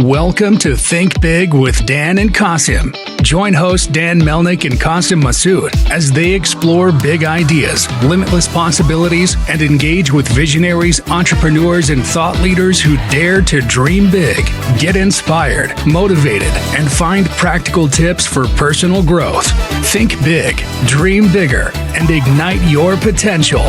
Welcome to Think Big with Dan and Qasim. Join hosts Dan Melnick and Qasim Masood as they explore big ideas, limitless possibilities, and engage with visionaries, entrepreneurs, and thought leaders who dare to dream big, get inspired, motivated, and find practical tips for personal growth. Think big, dream bigger, and ignite your potential.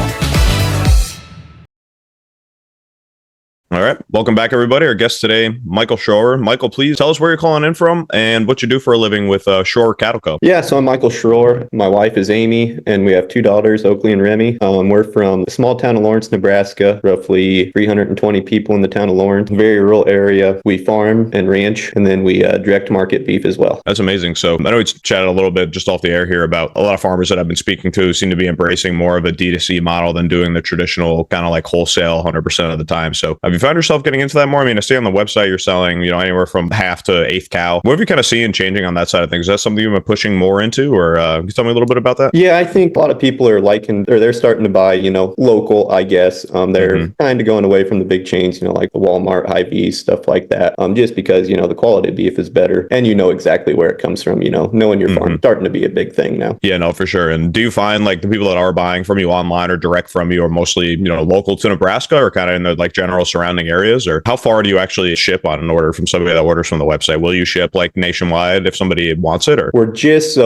All right. Welcome back, everybody. Our guest today, Michael Schroer. Michael, please tell us where you're calling in from and what you do for a living with Schroer Cattle Co. Yeah, so I'm Michael Schroer. My wife is Amy, and we have two daughters, Oakley and Remy. We're from the small town of Lawrence, Nebraska, roughly 320 people in the town of Lawrence. Very rural area. We farm and ranch, and then we direct market beef as well. That's amazing. So I know we chatted a little bit just off the air here about a lot of farmers that I've been speaking to seem to be embracing more of a D2C model than doing the traditional kind of like wholesale 100% of the time. So have you found yourself getting into that more? I mean, I see on the website you're selling, anywhere from half to eighth cow. What have you kind of seen changing on that side of things? Is that something you've been pushing more into, or can you tell me a little bit about that? Yeah, I think a lot of people are they're starting to buy, local, I guess. They're kind of going away from the big chains, like the Walmart, Hy-Vee, stuff like that. Just because, the quality of beef is better and you know exactly where it comes from, knowing your farm starting to be a big thing now. Yeah, no, for sure. And do you find like the people that are buying from you online or direct from you are mostly, local to Nebraska or kind of in the like general surrounding areas? Or how far do you actually ship on an order from somebody that orders from the website? Will you ship like nationwide if somebody wants it? Or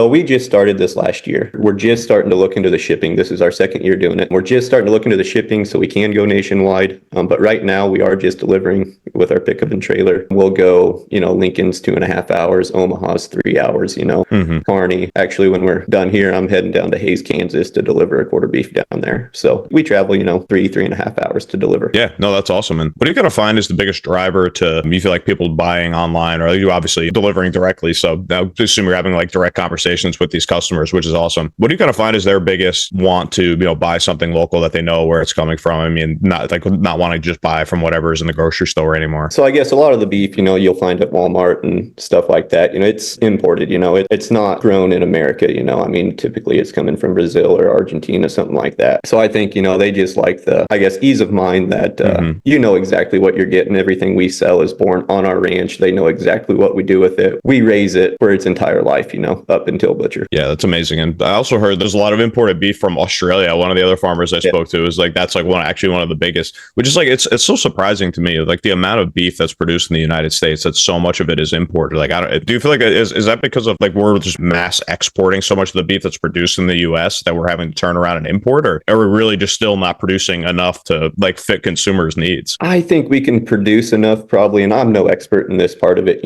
we just started this last year. We're just starting to look into the shipping. This is our second year doing it. We're just starting to look into the shipping so we can go nationwide. But right now we are just delivering with our pickup and trailer. We'll go, Lincoln's 2.5 hours, Omaha's 3 hours, Kearney. Actually, when we're done here, I'm heading down to Hays, Kansas to deliver a quarter beef down there. So we travel, 3.5 hours to deliver. Yeah, no, that's awesome. And what do you kind of find is the biggest driver to, you feel like people buying online, or you obviously delivering directly? So I assume you're having like direct conversations with these customers, which is awesome. What do you kind of find is their biggest want to, buy something local that they know where it's coming from? I mean, not wanting to just buy from whatever is in the grocery store anymore. So I guess a lot of the beef, you'll find at Walmart and stuff like that, it's imported, it's not grown in America, typically it's coming from Brazil or Argentina, something like that. So I think, they just like the, I guess, ease of mind that, exactly what you're getting. Everything we sell is born on our ranch. They know exactly what we do with it. We raise it for its entire life, up until butcher. Yeah, that's amazing. And I also heard there's a lot of imported beef from Australia. One of the other farmers I spoke to is like, that's like one of the biggest, which is like, it's so surprising to me, like the amount of beef that's produced in the United States, that so much of it is imported. Like, do you feel like is that because of like, we're just mass exporting so much of the beef that's produced in the US that we're having to turn around and import, or are we really just still not producing enough to like fit consumers' needs? I think we can produce enough probably, and I'm no expert in this part of it,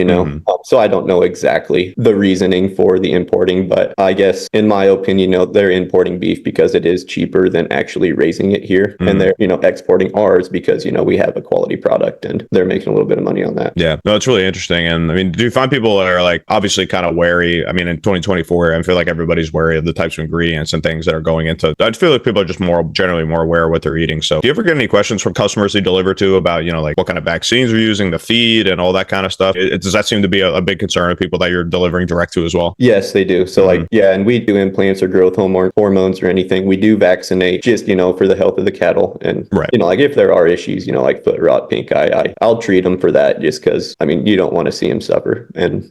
so I don't know exactly the reasoning for the importing, but I guess in my opinion, they're importing beef because it is cheaper than actually raising it here. And they're, exporting ours because, we have a quality product and they're making a little bit of money on that. Yeah, no, it's really interesting. And I mean, do you find people that are like obviously kind of wary? I mean, in 2024, I feel like everybody's wary of the types of ingredients and things that are going into, I feel like people are just generally more aware of what they're eating. So do you ever get any questions from customers you deliver to about, like what kind of vaccines you're using, the feed and all that kind of stuff? Does that seem to be a big concern of people that you're delivering direct to as well? Yes, they do. So and we do implants or growth hormones or anything. We do vaccinate just, for the health of the cattle. And, like if there are issues, like foot rot, pink eye, I'll treat them for that just because, you don't want to see them suffer. And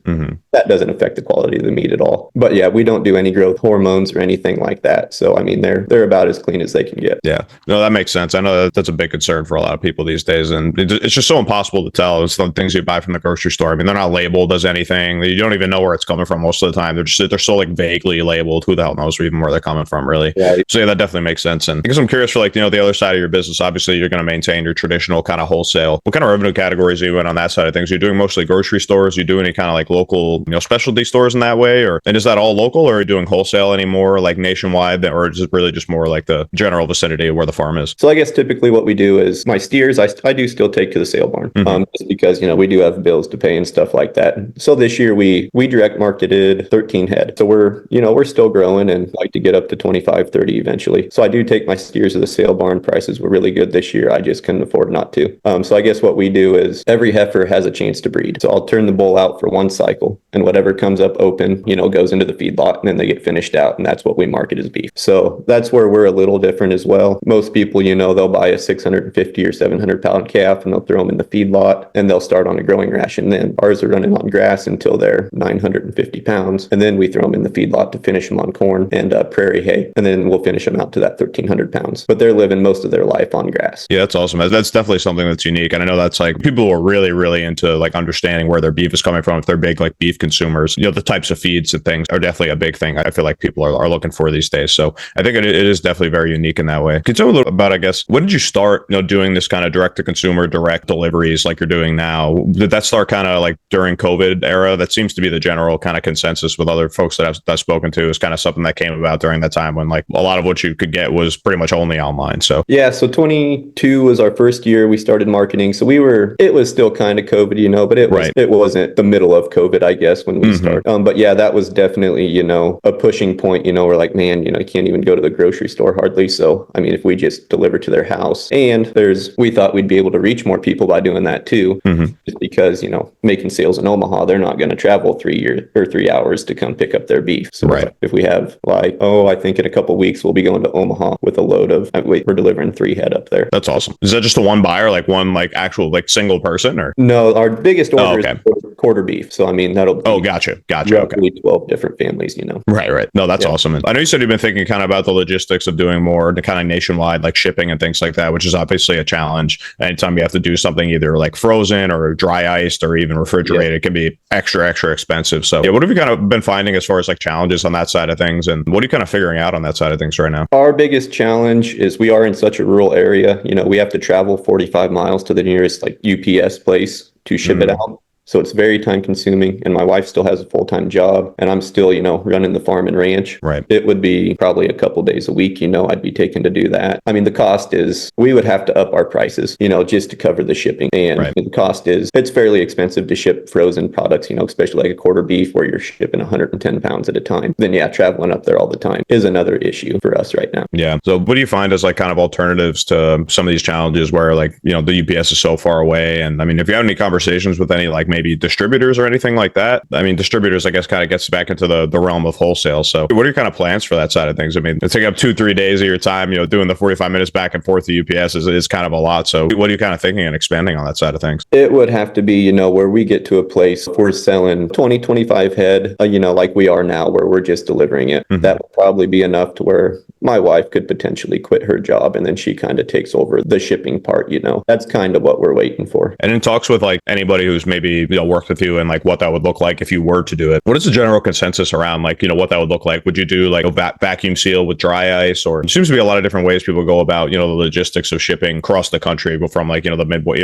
that doesn't affect the quality of the meat at all. But yeah, we don't do any growth hormones or anything like that. So, they're about as clean as they can get. Yeah, no, that makes sense. I know that's a big concern for a lot of people these days. And it's just so impossible to tell. It's the things you buy from the grocery store. They're not labeled as anything. You don't even know where it's coming from most of the time. They're so like vaguely labeled. Who the hell knows even where they're coming from, really? Yeah. So yeah, that definitely makes sense. And I guess I'm curious for like, the other side of your business. Obviously, you're going to maintain your traditional kind of wholesale. What kind of revenue categories are you in on that side of things? You're doing mostly grocery stores. You do any kind of like local, specialty stores in that way, and is that all local, or are you doing wholesale anymore, like nationwide, or is it really just more like the general vicinity of where the farm is? So I guess typically what we do is my steers, I do still take to the sale barn, just because we do have bills to pay and stuff like that. So this year we direct marketed 13 head. So we're still growing and like to get up to 25, 30 eventually. So I do take my steers to the sale barn. Prices were really good this year. I just couldn't afford not to. So I guess what we do is every heifer has a chance to breed. So I'll turn the bull out for one cycle, and whatever comes up open, goes into the feedlot, and then they get finished out, and that's what we market as beef. So that's where we're a little different as well. Most people, they'll buy a 650 or 700 pound cow and calf, and they'll throw them in the feedlot, and they'll start on a growing ration. Then ours are running on grass until they're 950 pounds, and then we throw them in the feedlot to finish them on corn and prairie hay, and then we'll finish them out to that 1,300 pounds. But they're living most of their life on grass. Yeah, that's awesome. That's definitely something that's unique. And I know that's like people who are really, really into like understanding where their beef is coming from. If they're big like beef consumers, the types of feeds and things are definitely a big thing. I feel like people are looking for these days. So I think it is definitely very unique in that way. Can you tell me a little about, I guess, when did you start, doing this kind of direct to consumer, direct deliveries like you're doing now? Did that start kind of like during COVID era? That seems to be the general kind of consensus with other folks that I've spoken to, is kind of something that came about during that time when like a lot of what you could get was pretty much only online. So yeah, so 22 was our first year we started marketing. So it was still kind of COVID, but it wasn't the middle of COVID, I guess, when we started. But yeah, that was definitely, a pushing point. We're like, man, you can't even go to the grocery store hardly. So, I mean, if we just deliver to their house, and we thought we'd be able to reach more people by doing that too, just because, making sales in Omaha, they're not going to travel 3 hours to come pick up their beef. So if we have like, I think in a couple of weeks, we'll be going to Omaha with a load of, we're delivering 3 head up there. That's awesome. Is that just the one buyer, like one like actual like single person, or? No, our biggest order is quarter beef. So, I mean, that'll be gotcha. Roughly 12 different families, Right. No, that's awesome. And I know you said you've been thinking kind of about the logistics of doing more the kind of nationwide like shipping and things like that, which is obviously a challenge. Anytime you have to do something either like frozen or dry iced or even refrigerated, it can be extra expensive. So what have you kind of been finding as far as like challenges on that side of things? And what are you kind of figuring out on that side of things right now? Our biggest challenge is we are in such a rural area. We have to travel 45 miles to the nearest like UPS place to ship it out. So it's very time consuming, and my wife still has a full-time job, and I'm still, running the farm and ranch. Right. It would be probably a couple days a week, I'd be taking to do that. I mean, the cost is, we would have to up our prices, just to cover the shipping. And the cost is, it's fairly expensive to ship frozen products, especially like a quarter beef where you're shipping 110 pounds at a time. Then traveling up there all the time is another issue for us right now. Yeah. So what do you find as like kind of alternatives to some of these challenges where like, the UPS is so far away? And I mean, if you have any conversations with any like maybe distributors or anything like that. I mean, distributors, I guess, kind of gets back into the realm of wholesale. So what are your kind of plans for that side of things? I mean, it's taking up 2-3 days of your time, doing the 45 minutes back and forth to UPS is kind of a lot. So what are you kind of thinking and expanding on that side of things? It would have to be, where we get to a place if we're selling 20-25 head, like we are now, where we're just delivering it. That would probably be enough to where my wife could potentially quit her job, and then she kind of takes over the shipping part. That's kind of what we're waiting for. And in talks with like anybody who's maybe worked with you and like what that would look like if you were to do it, what is the general consensus around like what that would look like? Would you do like a vacuum seal with dry ice, or it seems to be a lot of different ways people go about the logistics of shipping across the country, from like either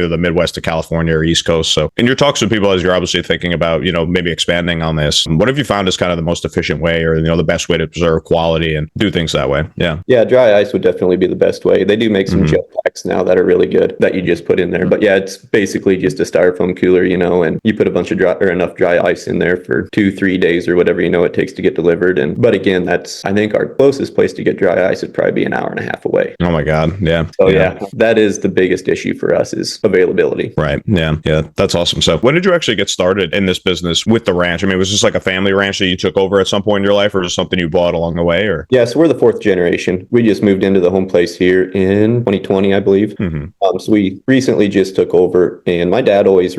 the Midwest to California or East Coast? So in your talks with people, as you're obviously thinking about maybe expanding on this, what have you found is kind of the most efficient way, or the best way to preserve quality and do things that way? Yeah, dry ice would definitely be the best way. They do make some gel packs now that are really good that you just put in there. But yeah, it's basically just a styrofoam cooler, and you put a bunch of enough dry ice in there for 2-3 days or whatever it takes to get delivered. But again, that's, I think, our closest place to get dry ice would probably be an hour and a half away. Oh my God. Yeah. So yeah, that is the biggest issue for us, is availability. Right. Yeah. That's awesome. So when did you actually get started in this business with the ranch? I mean, was this like a family ranch that you took over at some point in your life, or was it something you bought along the way? Or so we're the 4th generation. We just moved into the home place here in 2020, I believe. So we recently just took over, and my dad always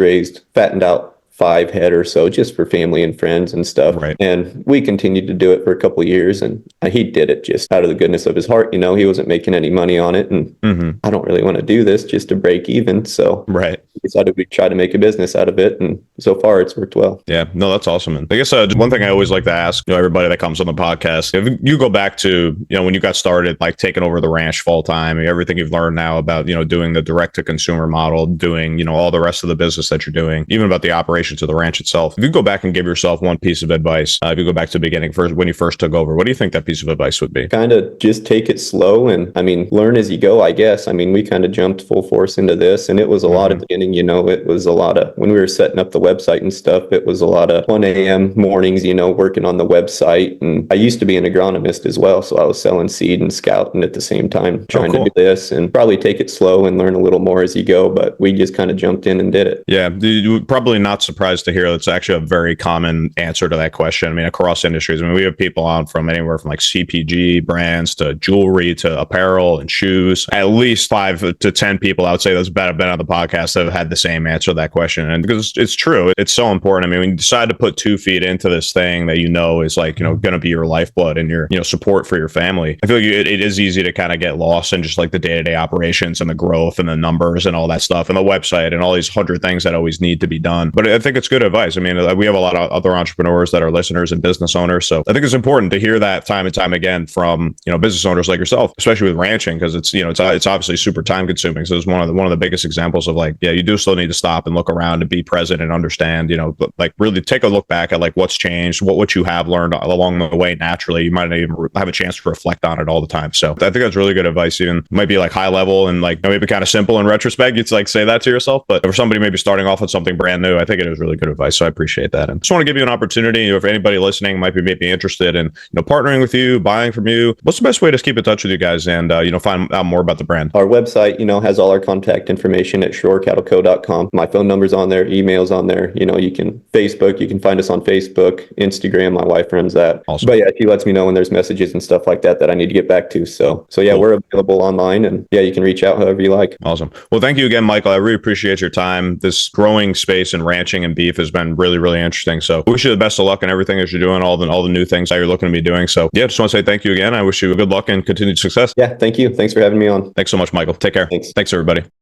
fattened out 5 head or so just for family and friends and stuff. Right. And we continued to do it for a couple of years, and he did it just out of the goodness of his heart. He wasn't making any money on it, and I don't really want to do this just to break even. So we decided we'd try to make a business out of it, and so far it's worked well. Yeah, no, that's awesome. And I guess one thing I always like to ask everybody that comes on the podcast, if you go back to when you got started, like taking over the ranch full time, everything you've learned now about doing the direct to consumer model, doing all the rest of the business that you're doing, even about the operations of the ranch itself. If you go back and give yourself one piece of advice, if you go back to the beginning, first when you first took over, what do you think that piece of advice would be? Kind of just take it slow, and learn as you go, I guess. We kind of jumped full force into this, and it was a lot at the beginning. It was a lot of, when we were setting up the website and stuff, it was a lot of 1 a.m. mornings, working on the website. And I used to be an agronomist as well, so I was selling seed and scouting at the same time, trying to do this, and probably take it slow and learn a little more as you go. But we just kind of jumped in and did it. Yeah, you probably not surprised surprised to hear that's actually a very common answer to that question. I mean, across industries, I mean, we have people on from anywhere from like CPG brands to jewelry to apparel and shoes. At least 5 to 10 people I would say that's been on the podcast that have had the same answer to that question. And because it's true, it's so important. I mean, when you decide to put 2 feet into this thing that is like, going to be your lifeblood and your, support for your family, I feel like it is easy to kind of get lost in just like the day-to-day operations and the growth and the numbers and all that stuff and the website and all these 100 things that always need to be done. But I think it's good advice. I mean, we have a lot of other entrepreneurs that are listeners and business owners. So I think it's important to hear that time and time again from, business owners like yourself, especially with ranching, because it's obviously super time consuming. So it's one of the biggest examples of like, yeah, you do still need to stop and look around and be present and understand, like really take a look back at like what's changed, what you have learned along the way. Naturally, you might not even have a chance to reflect on it all the time. So I think that's really good advice. Even might be like high level and like maybe kind of simple in retrospect. You'd like say that to yourself, but for somebody maybe starting off with something brand new, I think it is really good advice. So I appreciate that. And just want to give you an opportunity. If anybody listening might be maybe interested in partnering with you, buying from you, what's the best way to keep in touch with you guys and find out more about the brand? Our website, has all our contact information at schroercattleco.com. My phone number's on there, email's on there. You can Facebook, you can find us on Facebook, Instagram. My wife runs that. Awesome. But yeah, she lets me know when there's messages and stuff like that I need to get back to. So yeah, cool. We're available online, and yeah, you can reach out however you like. Awesome. Well, thank you again, Michael. I really appreciate your time. This growing space in ranching and beef has been really, really interesting. So I wish you the best of luck in everything that you're doing, all the new things that you're looking to be doing. So yeah, just want to say thank you again. I wish you good luck and continued success. Yeah, thank you. Thanks for having me on. Thanks so much, Michael. Take care. Thanks, everybody.